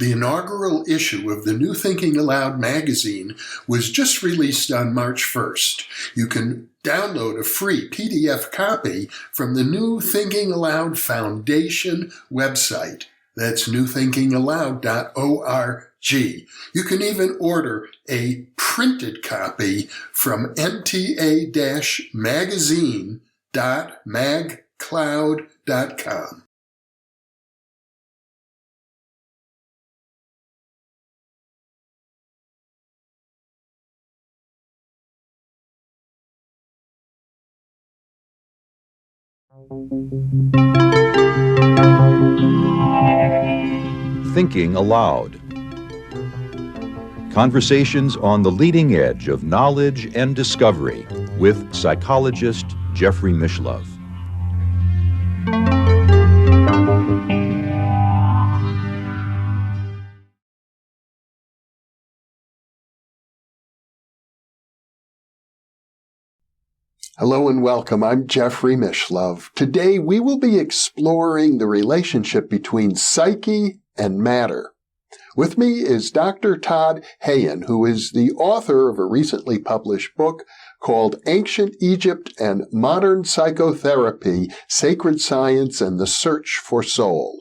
The inaugural issue of the New Thinking Aloud magazine was just released on March 1st. You can download a free PDF copy from the New Thinking Aloud Foundation website. That's newthinkingaloud.org. You can even order a printed copy from nta-magazine.magcloud.com. Thinking Aloud. Conversations on the leading edge of knowledge and discovery with psychologist Jeffrey Mishlove. Hello and welcome. I'm Jeffrey Mishlove. Today we will be exploring the relationship between psyche and matter. With me is Dr. Todd Hayen, who is the author of a recently published book called Ancient Egypt and Modern Psychotherapy, Sacred Science and the Search for Soul.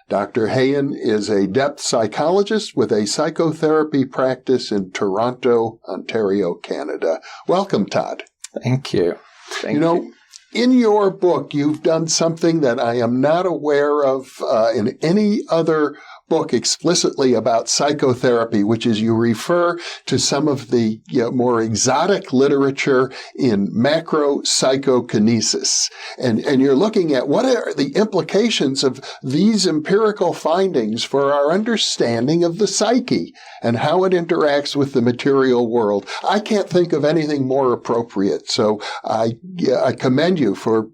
Dr. Hayen is a depth psychologist with a psychotherapy practice in Toronto, Ontario, Canada. Welcome, Todd. Thank you. Thank you. In your book, you've done something that I am not aware of in any other book explicitly about psychotherapy, which is you refer to some of the more exotic literature in macro-psychokinesis. And you're looking at what are the implications of these empirical findings for our understanding of the psyche and how it interacts with the material world. I can't think of anything more appropriate. So I commend you for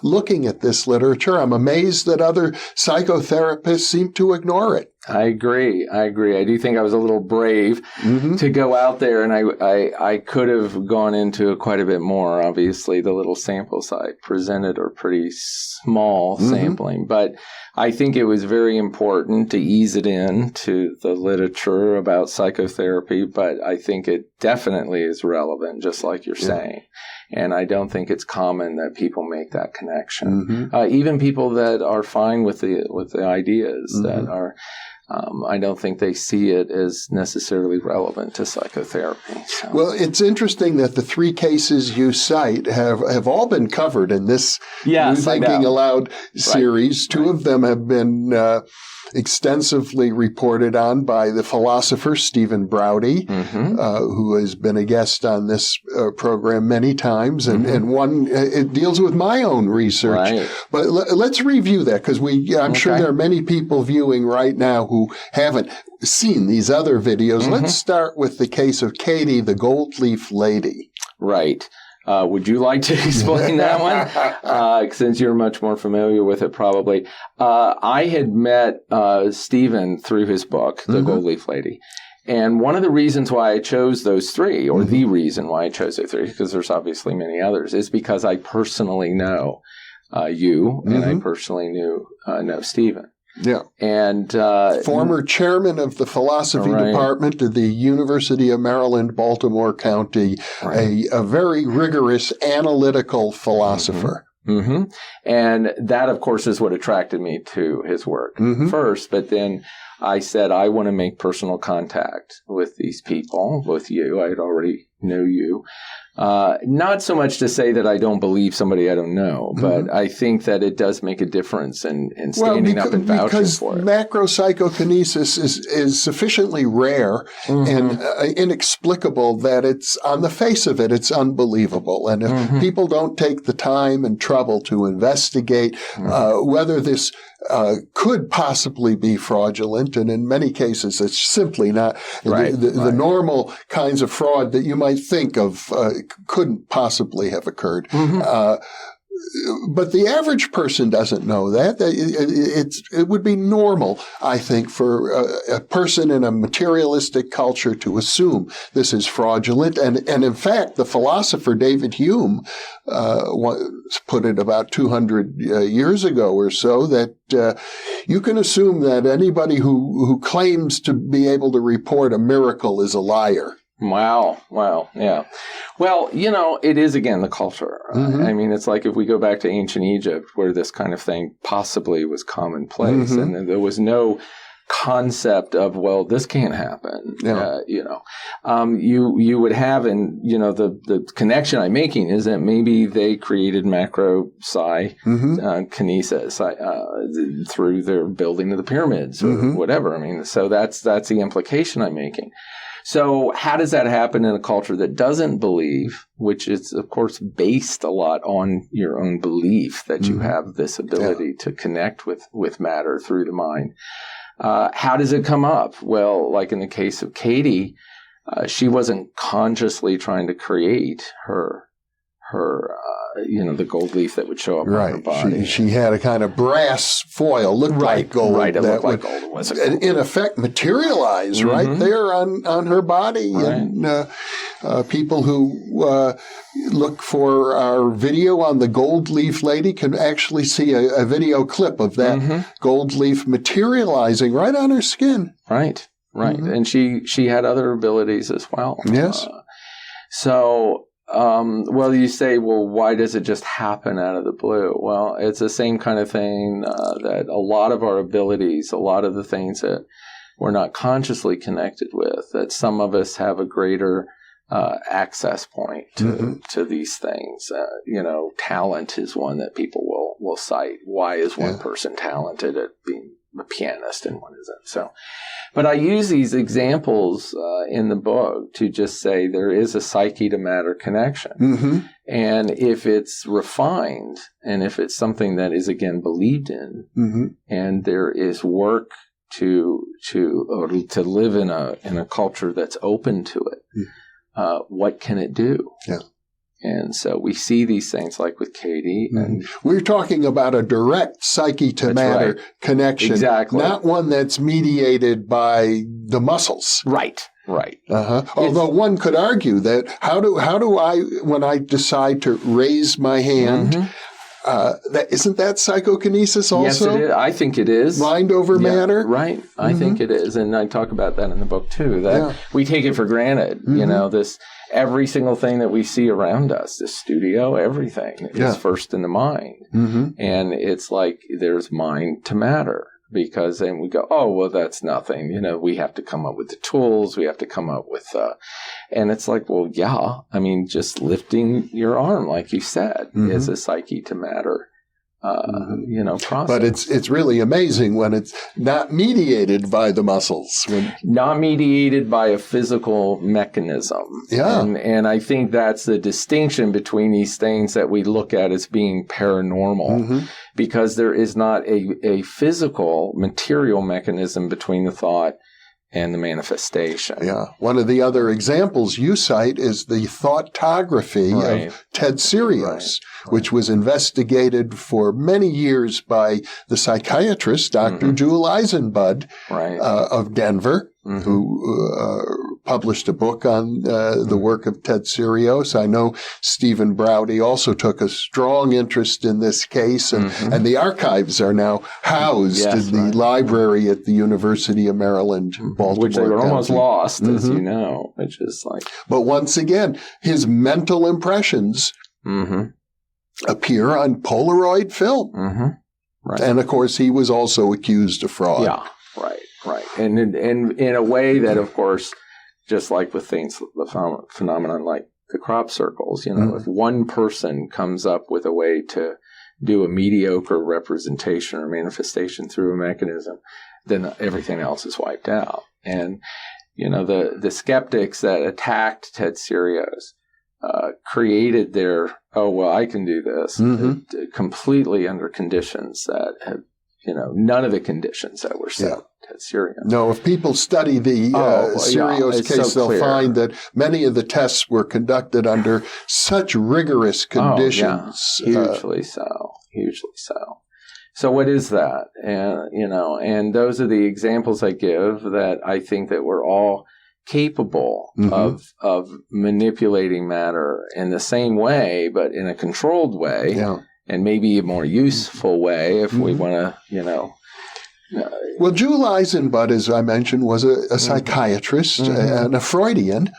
looking at this literature. I'm amazed that other psychotherapists seem to ignore it. I agree. I do think I was a little brave to go out there, and I could have gone into quite a bit more. Obviously, the little samples I presented are pretty small sampling, but I think it was very important to ease it in to the literature about psychotherapy, but I think it definitely is relevant, just like you're saying. And I don't think it's common that people make that connection. Even people that are fine with the ideas that are, I don't think they see it as necessarily relevant to psychotherapy. So. Well, it's interesting that the three cases you cite have all been covered in this New Thinking Aloud series. Two of them have been extensively reported on by the philosopher Stephen Browdy, who has been a guest on this program many times, and one it deals with my own research. But let's review that, because I'm sure there are many people viewing right now who haven't seen these other videos. Let's start with the case of Katie, the gold leaf lady. Right. Would you like to explain that one? Since you're much more familiar with it, probably. I had met Stephen through his book, The Gold Leaf Lady. And one of the reasons why I chose those three, or the reason why I chose those three, because there's obviously many others, is because I personally know you, and I personally know Stephen. Yeah. And former chairman of the philosophy department at the University of Maryland, Baltimore County, a very rigorous analytical philosopher. And that, of course, is what attracted me to his work first. But then I said, I want to make personal contact with these people, with you. I had already know you. Not so much to say that I don't believe somebody I don't know, but I think that it does make a difference in standing up and vouching for it. Because macro-psychokinesis is sufficiently rare and inexplicable that it's, on the face of it, it's unbelievable. And if people don't take the time and trouble to investigate whether this could possibly be fraudulent, and in many cases it's simply not. The normal kinds of fraud that you might think of couldn't possibly have occurred. But the average person doesn't know that. It would be normal, I think, for a person in a materialistic culture to assume this is fraudulent. And in fact, the philosopher David Hume put it about 200 years ago or so that you can assume that anybody who claims to be able to report a miracle is a liar. Wow. Yeah. Well, it is, again, the culture. I mean, it's like if we go back to ancient Egypt, where this kind of thing possibly was commonplace, and there was no concept of, well, this can't happen. Yeah. You would have, and the connection I'm making is that maybe they created macro-psychokinesis through their building of the pyramids or whatever. I mean, so that's the implication I'm making. So how does that happen in a culture that doesn't believe, which is, of course, based a lot on your own belief that you have this ability to connect with matter through the mind? How does it come up? Well, like in the case of Katie, she wasn't consciously trying to create her the gold leaf that would show up on her body. She had a kind of brass foil, looked like gold. Right, it looked like gold. It wasn't gold. In effect, materialize right there on her body. Right. And people who look for our video on the gold leaf lady can actually see a video clip of that gold leaf materializing right on her skin. Right. And she had other abilities as well. Yes. Well, you say, well, why does it just happen out of the blue? Well, it's the same kind of thing that a lot of our abilities, a lot of the things that we're not consciously connected with, that some of us have a greater access point to these things. Talent is one that people will cite. Why is one person talented at being a pianist and one isn't? So, but I use these examples in the book to just say there is a psyche to matter connection. And if it's refined and if it's something that is, again, believed in, and there is work to live in a culture that's open to it, what can it do? Yeah. And so we see these things like with Katie. And we're talking about a direct psyche to matter connection. Exactly. Not one that's mediated by the muscles. Right. Although one could argue that how do I, when I decide to raise my hand, isn't that psychokinesis also? Yes, it is. I think it is. Mind over matter? Right. I think it is. And I talk about that in the book too, that we take it for granted. This every single thing that we see around us, this studio, everything is first in the mind. And it's like there's mind to matter. Because then we go, oh, well, that's nothing. We have to come up with the tools. We have to come up with, and it's like, well, yeah. I mean, just lifting your arm, like you said, is a psyche to matter, process. But it's really amazing when it's not mediated by the muscles. Not mediated by a physical mechanism. Yeah. And I think that's the distinction between these things that we look at as being paranormal. Because there is not a physical, material mechanism between the thought and the manifestation. Yeah. One of the other examples you cite is the Thoughtography of Ted Sirius, which was investigated for many years by the psychiatrist, Dr. Jewel Eisenbud of Denver, who published a book on the work of Ted Sirius. I know Stephen Browdy also took a strong interest in this case, and the archives are now housed in the library at the University of Maryland, Baltimore. Which they were almost lost, as you know, which is like... But once again, his mental impressions appear on Polaroid film. And of course, he was also accused of fraud. Yeah, right. And in a way that, of course, just like with things, the phenomenon like the crop circles, if one person comes up with a way to do a mediocre representation or manifestation through a mechanism, then everything else is wiped out. And, the skeptics that attacked Ted Sirius created their, I can do this, completely under conditions that have none of the conditions that were set at Sirion. No, if people study the Sirios case, they'll find that many of the tests were conducted under such rigorous conditions. Hugely so. So what is that? And those are the examples I give that I think that we're all capable of manipulating matter in the same way, but in a controlled way, and maybe a more useful way if we want to, Well, Jewel Eisenbud, as I mentioned, was a psychiatrist and a Freudian.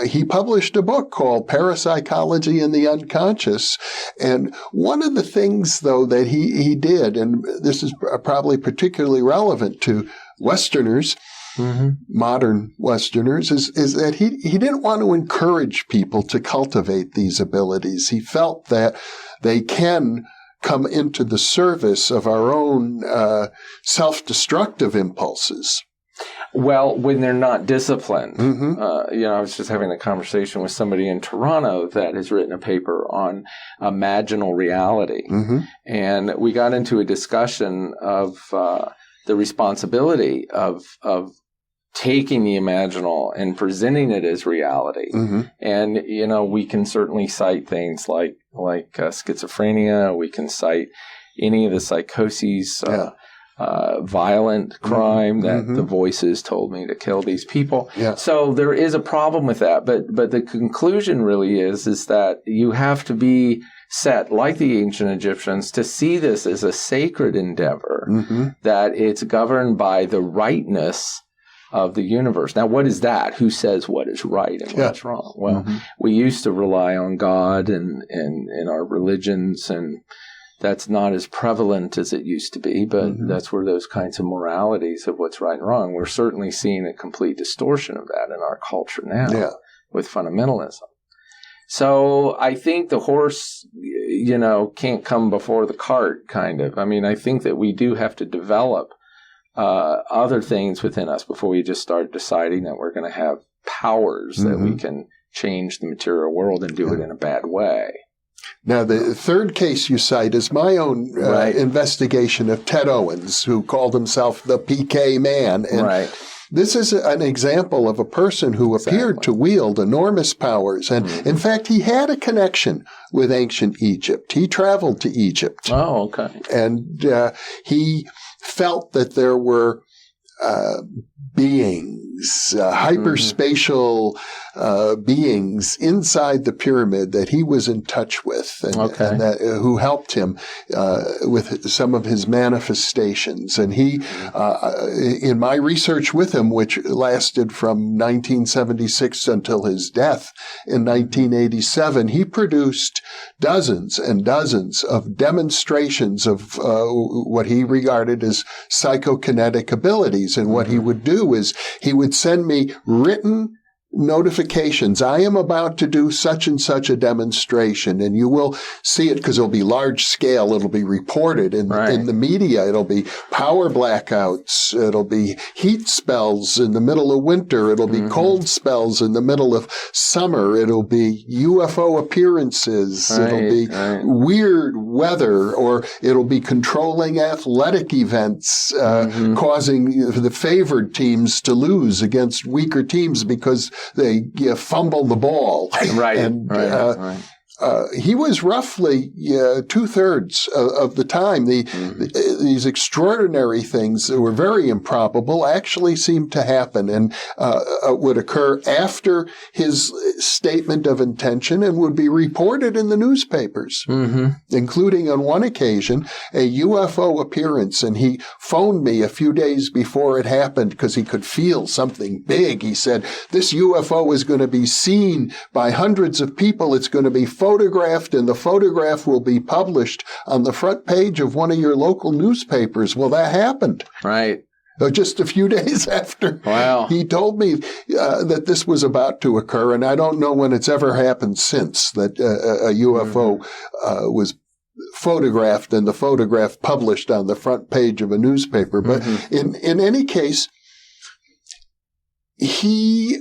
He published a book called Parapsychology and the Unconscious. And one of the things, though, that he did, and this is probably particularly relevant to Westerners, modern Westerners, is that he didn't want to encourage people to cultivate these abilities. He felt that they can come into the service of our own self-destructive impulses. Well, when they're not disciplined. I was just having a conversation with somebody in Toronto that has written a paper on imaginal reality. And we got into a discussion of the responsibility of taking the imaginal and presenting it as reality. And, we can certainly cite things like schizophrenia. We can cite any of the psychoses, violent crime that the voices told me to kill these people. So there is a problem with that. But the conclusion really is that you have to be set, like the ancient Egyptians, to see this as a sacred endeavor, that it's governed by the rightness of the universe. Now, what is that? Who says what is right and what's wrong? Well, we used to rely on God and our religions, and that's not as prevalent as it used to be, but that's where those kinds of moralities of what's right and wrong, we're certainly seeing a complete distortion of that in our culture now with fundamentalism. So I think the horse, can't come before the cart, kind of. I mean, I think that we do have to develop other things within us before we just start deciding that we're going to have powers that we can change the material world and do it in a bad way. Now, the third case you cite is my own investigation of Ted Owens, who called himself the PK Man. And this is an example of a person who appeared to wield enormous powers. And in fact, he had a connection with ancient Egypt. He traveled to Egypt. Oh, okay. And he felt that there were beings, hyperspatial beings inside the pyramid that he was in touch with, and that, who helped him with some of his manifestations. And he, in my research with him, which lasted from 1976 until his death in 1987, he produced dozens and dozens of demonstrations of what he regarded as psychokinetic abilities. And what he would do is he would send me written notifications. I am about to do such and such a demonstration, and you will see it because it'll be large scale. It'll be reported in the media. It'll be power blackouts. It'll be heat spells in the middle of winter. It'll be cold spells in the middle of summer. It'll be UFO appearances. It'll be weird weather, or it'll be controlling athletic events, causing the favored teams to lose against weaker teams because they fumble the ball. He was roughly 2/3 of the time. These extraordinary things that were very improbable actually seemed to happen and would occur after his statement of intention and would be reported in the newspapers, including on one occasion a UFO appearance. And he phoned me a few days before it happened because he could feel something big. He said, this UFO is going to be seen by hundreds of people. It's going to be photographed, and the photograph will be published on the front page of one of your local newspapers. Well, that happened. Just a few days after he told me that this was about to occur, and I don't know when it's ever happened since that a UFO was photographed and the photograph published on the front page of a newspaper. But in any case, he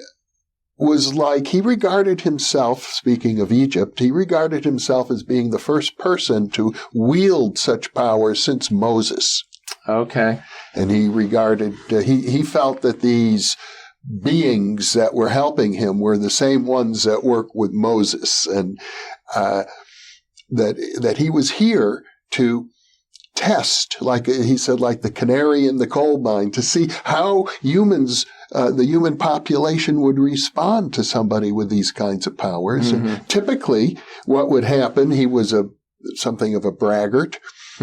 regarded himself, speaking of Egypt, he regarded himself as being the first person to wield such power since Moses. Okay. And he regarded, he felt that these beings that were helping him were the same ones that worked with Moses, and that he was here to test, like he said, like the canary in the coal mine, to see how humans, the human population would respond to somebody with these kinds of powers. And typically what would happen, he was something of a braggart.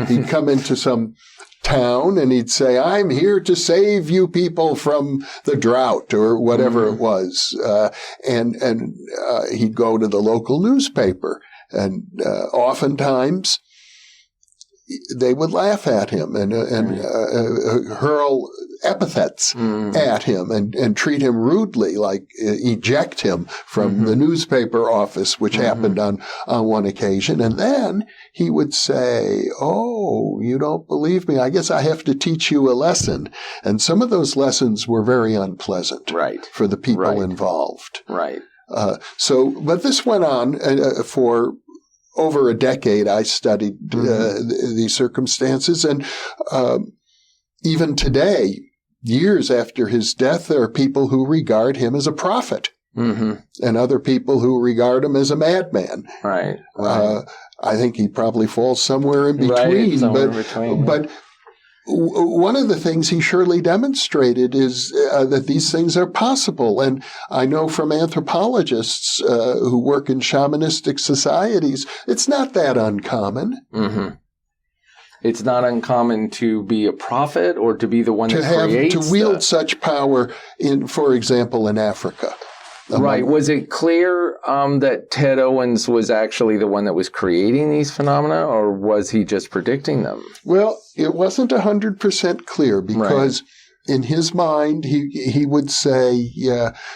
He'd come into some town and he'd say, I'm here to save you people from the drought or whatever it was. And he'd go to the local newspaper, and oftentimes they would laugh at him and hurl epithets at him and treat him rudely, like eject him from the newspaper office, which happened on one occasion. And then he would say, oh, you don't believe me? I guess I have to teach you a lesson. And some of those lessons were very unpleasant for the people involved. Right. But this went on for over a decade. I studied these circumstances, and even today, years after his death, there are people who regard him as a prophet, and other people who regard him as a madman. Right. I think he probably falls somewhere in between. But one of the things he surely demonstrated is that these things are possible. And I know from anthropologists who work in shamanistic societies, it's not that uncommon. It's not uncommon to be a prophet or to be the one that creates to wield such power in, for example, in Africa. Right. Was it clear that Ted Owens was actually the one that was creating these phenomena, or was he just predicting them? Well, it wasn't 100% clear, because in his mind, he would say,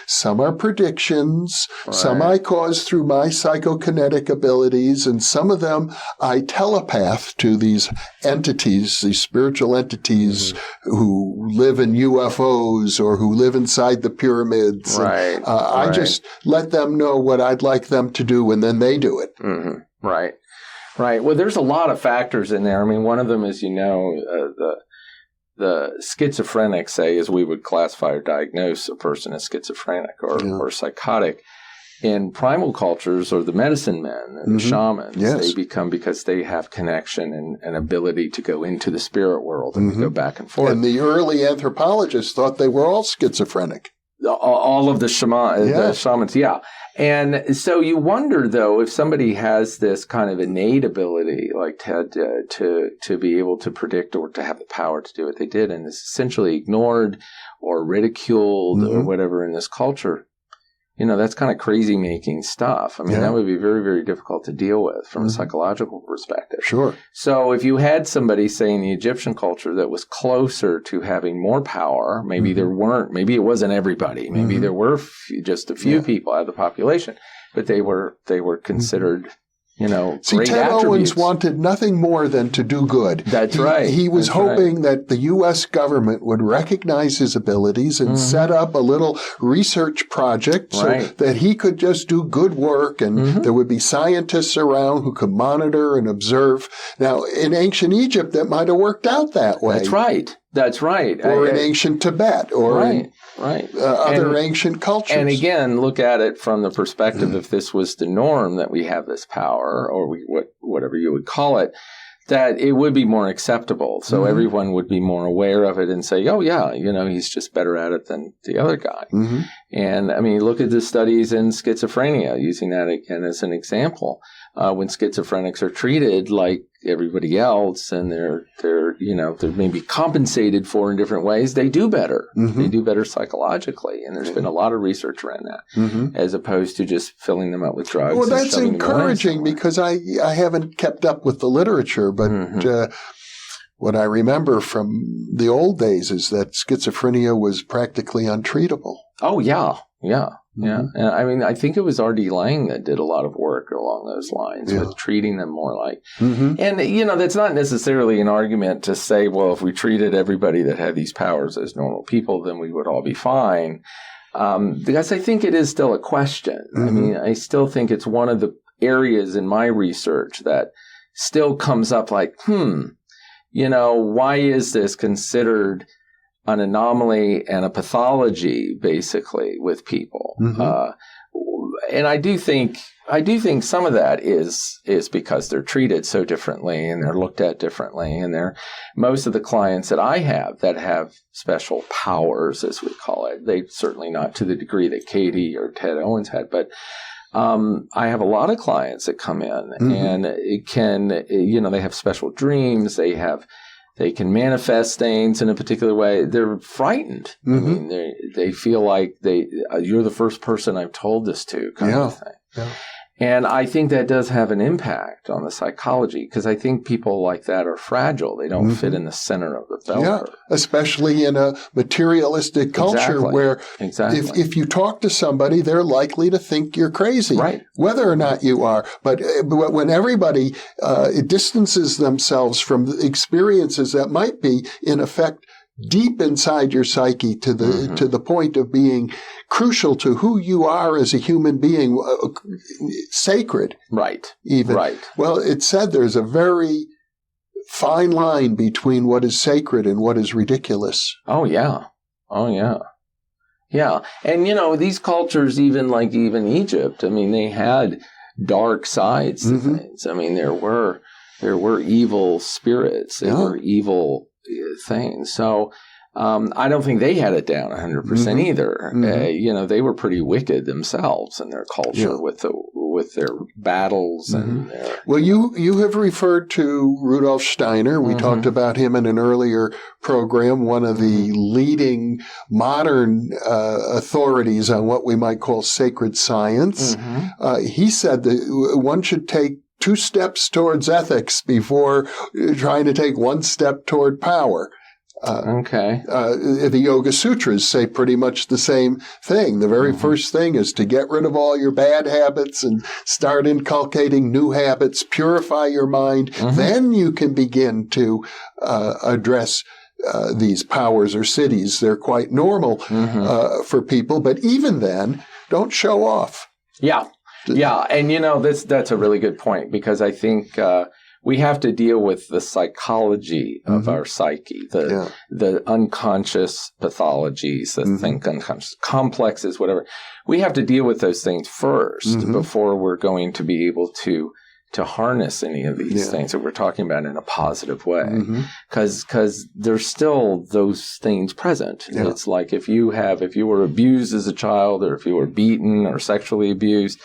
some are predictions, some I cause through my psychokinetic abilities, and some of them I telepath to these entities, these spiritual entities who live in UFOs or who live inside the pyramids. I just let them know what I'd like them to do, and then they do it. Right. Well, there's a lot of factors in there. I mean, one of them is, the schizophrenic, say, as we would classify or diagnose a person as schizophrenic or psychotic. In primal cultures, or the medicine men and the shamans, they become, because they have connection and ability to go into the spirit world and go back and forth. And the early anthropologists thought they were all schizophrenic. All of the shamans, And so you wonder, though, if somebody has this kind of innate ability, like Ted did, to be able to predict or to have the power to do what they did, and is essentially ignored or ridiculed or whatever in this culture, that's kind of crazy-making stuff. I mean, that would be very, very difficult to deal with from a psychological perspective. Sure. So if you had somebody, say, in the Egyptian culture that was closer to having more power, maybe maybe it wasn't everybody. Maybe there were just a few people out of the population, but they were considered, See, great Ted attributes. Owens wanted nothing more than to do good. That's right. He was hoping that the U.S. government would recognize his abilities and set up a little research project so that he could just do good work, and there would be scientists around who could monitor and observe. Now, in ancient Egypt, that might have worked out that way. That's right. Or in ancient Tibet, or in other ancient cultures. And again, look at it from the perspective, if this was the norm, that we have this power, or whatever you would call it, that it would be more acceptable. So everyone would be more aware of it and say, oh, yeah, he's just better at it than the other guy. And, I mean, look at the studies in schizophrenia, using that again as an example. When schizophrenics are treated like everybody else, and they're maybe compensated for in different ways, they do better. They do better psychologically, and there's been a lot of research around that, as opposed to just filling them up with drugs. Well, that's encouraging, because I haven't kept up with the literature, but what I remember from the old days is that schizophrenia was practically untreatable. Oh, yeah. And I mean, I think it was R.D. Laing that did a lot of work along those lines with treating them more like. And, that's not necessarily an argument to say, well, if we treated everybody that had these powers as normal people, then we would all be fine. Because I think it is still a question. I mean, I still think it's one of the areas in my research that still comes up like, why is this considered an anomaly and a pathology, basically, with people? Mm-hmm. And I do think some of that is because they're treated so differently and they're looked at differently. And most of the clients that I have that have special powers, as we call it, they certainly not to the degree that Katie or Ted Owens had, but I have a lot of clients that come in mm-hmm. and it can, they have special dreams. They can manifest things in a particular way. They're frightened. Mm-hmm. I mean, they feel like you're the first person I've told this to, kind of thing. Yeah. And I think that does have an impact on the psychology because I think people like that are fragile. They don't mm-hmm. fit in the center of the bell curve. Especially in a materialistic culture where if you talk to somebody, they're likely to think you're crazy, right? Whether or not you are. But when everybody distances themselves from the experiences that might be, in effect, deep inside your psyche to the mm-hmm. to the point of being crucial to who you are as a human being, sacred, right? Even right. Well, it's said there's a very fine line between what is sacred and what is ridiculous. Oh yeah. And these cultures, even Egypt, I mean, they had dark sides to mm-hmm. things. I mean, there were evil spirits. There were evil things. So I don't think they had it down 100% mm-hmm. either. Mm-hmm. They were pretty wicked themselves in their culture with their battles mm-hmm. and their. Well, you have referred to Rudolf Steiner. We mm-hmm. talked about him in an earlier program. One of the leading modern authorities on what we might call sacred science. Mm-hmm. He said that one should take 2 steps towards ethics before trying to take 1 step toward power. The Yoga Sutras say pretty much the same thing. The very mm-hmm. first thing is to get rid of all your bad habits and start inculcating new habits, purify your mind. Mm-hmm. Then you can begin to address these powers or cities. They're quite normal mm-hmm. For people. But even then, don't show off. Yeah. Yeah. And, that's a really good point because I think we have to deal with the psychology of mm-hmm. our psyche, the unconscious pathologies, the mm-hmm. think unconscious complexes, whatever. We have to deal with those things first mm-hmm. before we're going to be able to harness any of these things that we're talking about in a positive way. Because there's still those things present. Yeah. It's like if you were abused as a child or if you were beaten or sexually abused,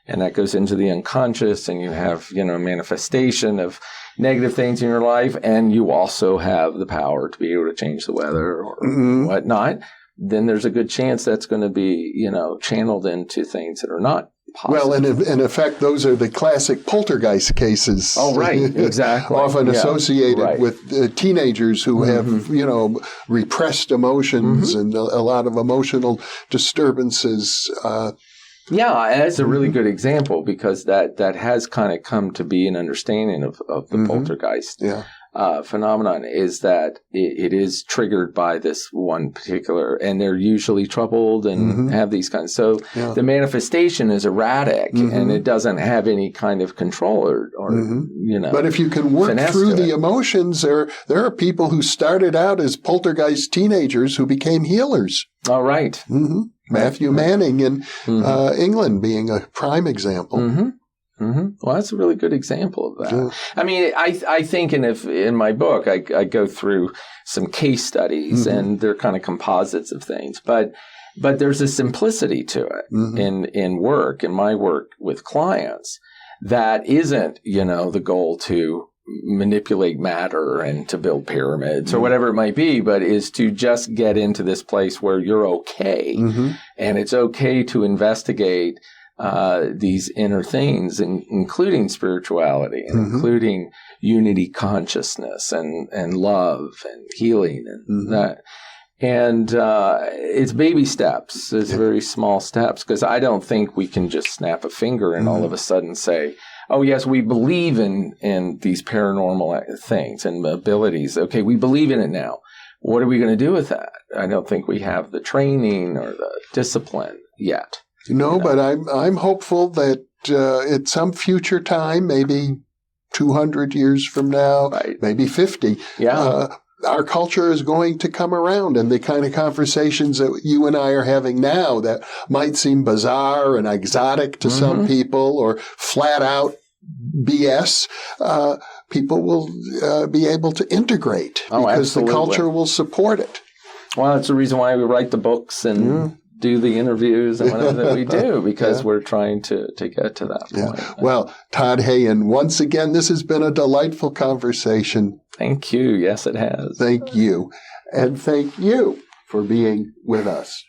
and that goes into the unconscious, and you have, manifestation of negative things in your life, and you also have the power to be able to change the weather or mm-hmm. whatnot, then there's a good chance that's going to be, channeled into things that are not positive. Well, in effect, those are the classic poltergeist cases. Oh, right. Exactly. Often associated with teenagers who mm-hmm. have, repressed emotions mm-hmm. and a lot of emotional disturbances. Yeah, that's a really good example because that has kind of come to be an understanding of the mm-hmm. poltergeist phenomenon is that it is triggered by this one particular, and they're usually troubled and mm-hmm. have these kinds. So the manifestation is erratic mm-hmm. and it doesn't have any kind of control or mm-hmm. But if you can work through the emotions, there are people who started out as poltergeist teenagers who became healers. Oh, right. Mm-hmm. Matthew Manning in mm-hmm. England being a prime example. Mm-hmm. Mm-hmm. Well, that's a really good example of that. Yeah. I mean, I think in my book, I go through some case studies mm-hmm. and they're kind of composites of things, but there's a simplicity to it mm-hmm. in my work with clients that isn't, the goal to manipulate matter and to build pyramids or whatever it might be, but is to just get into this place where you're okay. Mm-hmm. And it's okay to investigate these inner things, including spirituality and mm-hmm. including unity consciousness and love and healing and mm-hmm. that. And it's baby steps. It's very small steps because I don't think we can just snap a finger and mm-hmm. all of a sudden say, oh, yes, we believe in these paranormal things and abilities. Okay, we believe in it now. What are we going to do with that? I don't think we have the training or the discipline yet. No, but I'm hopeful that at some future time, maybe 200 years from now, maybe 50, our culture is going to come around, and the kind of conversations that you and I are having now that might seem bizarre and exotic to some people or flat out BS, people will be able to integrate because the culture will support it. Well, that's the reason why we write the books and do the interviews and whatever that we do, because we're trying to get to that point. Well, Todd Hayen, once again, this has been a delightful conversation. Thank you. Yes, it has. Thank you. And thank you for being with us.